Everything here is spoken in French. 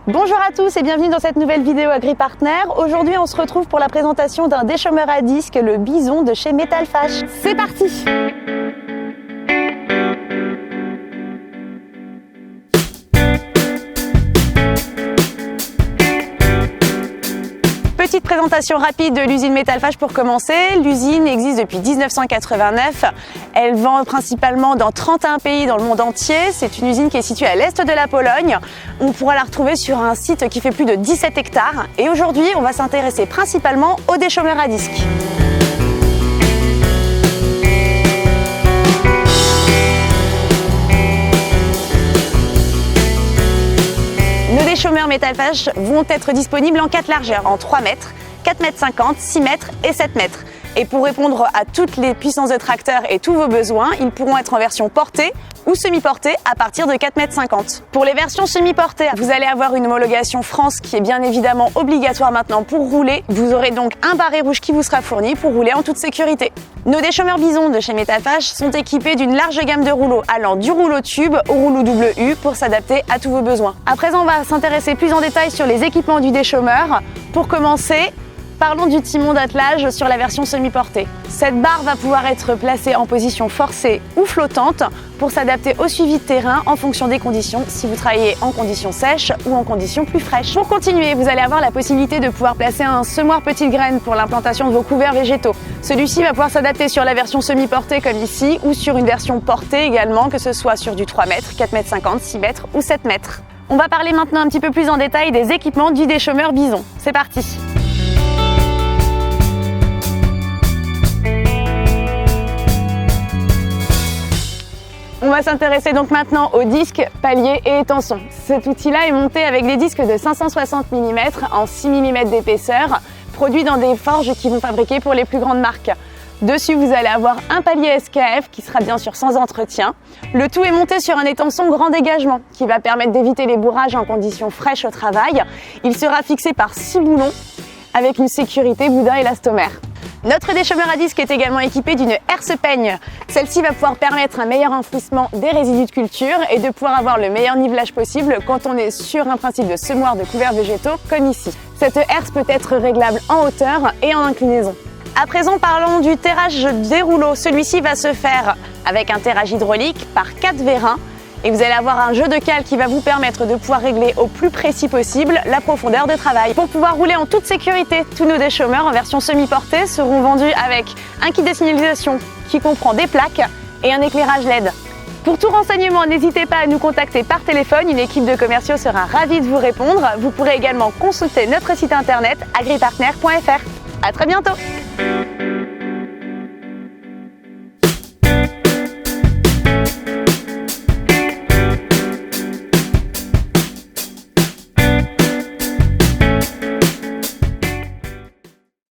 Bonjour à tous et bienvenue dans cette nouvelle vidéo AgriPartner. Aujourd'hui on se retrouve pour la présentation d'un déchômeur à disque, le Bison de chez Metalfash. C'est parti! Petite présentation rapide de l'usine Metalfash pour commencer. L'usine existe depuis 1989. Elle vend principalement dans 31 pays dans le monde entier. C'est une usine qui est située à l'est de la Pologne. On pourra la retrouver sur un site qui fait plus de 17 hectares. Et aujourd'hui, on va s'intéresser principalement aux déchômeurs à disque. Nos déchômeurs Metalfash vont être disponibles en 4 largeurs, en 3 mètres, 4 mètres 50, 6 mètres et 7 mètres. Et pour répondre à toutes les puissances de tracteur et tous vos besoins, ils pourront être en version portée ou semi-portée à partir de 4 mètres 50. Pour les versions semi-portées, vous allez avoir une homologation France qui est bien évidemment obligatoire maintenant pour rouler. Vous aurez donc un barret rouge qui vous sera fourni pour rouler en toute sécurité. Nos déchômeurs Bison de chez Metalfash sont équipés d'une large gamme de rouleaux allant du rouleau tube au rouleau double U pour s'adapter à tous vos besoins. À présent, on va s'intéresser plus en détail sur les équipements du déchômeur. Pour commencer, parlons du timon d'attelage sur la version semi-portée. Cette barre va pouvoir être placée en position forcée ou flottante pour s'adapter au suivi de terrain en fonction des conditions, si vous travaillez en conditions sèches ou en conditions plus fraîches. Pour continuer, vous allez avoir la possibilité de pouvoir placer un semoir petites graines pour l'implantation de vos couverts végétaux. Celui-ci va pouvoir s'adapter sur la version semi-portée comme ici ou sur une version portée également, que ce soit sur du 3 mètres, 4 mètres 50, 6 mètres ou 7 mètres. On va parler maintenant un petit peu plus en détail des équipements du déchômeur Bison. C'est parti! On va s'intéresser donc maintenant aux disques, paliers et étançons. Cet outil-là est monté avec des disques de 560 mm en 6 mm d'épaisseur, produits dans des forges qui vont fabriquer pour les plus grandes marques. Dessus, vous allez avoir un palier SKF qui sera bien sûr sans entretien. Le tout est monté sur un étançon grand dégagement qui va permettre d'éviter les bourrages en conditions fraîches au travail. Il sera fixé par 6 boulons avec une sécurité boudin élastomère. Notre déchômeur à disque est également équipé d'une herse peigne. Celle-ci va pouvoir permettre un meilleur enfouissement des résidus de culture et de pouvoir avoir le meilleur nivelage possible quand on est sur un principe de semoir de couverts végétaux comme ici. Cette herse peut être réglable en hauteur et en inclinaison. À présent, parlons du terrage des rouleaux. Celui-ci va se faire avec un terrage hydraulique par 4 vérins. Et vous allez avoir un jeu de cale qui va vous permettre de pouvoir régler au plus précis possible la profondeur de travail. Pour pouvoir rouler en toute sécurité, tous nos déchômeurs en version semi-portée seront vendus avec un kit de signalisation qui comprend des plaques et un éclairage LED. Pour tout renseignement, n'hésitez pas à nous contacter par téléphone, une équipe de commerciaux sera ravie de vous répondre. Vous pourrez également consulter notre site internet agripartner.fr. À très bientôt!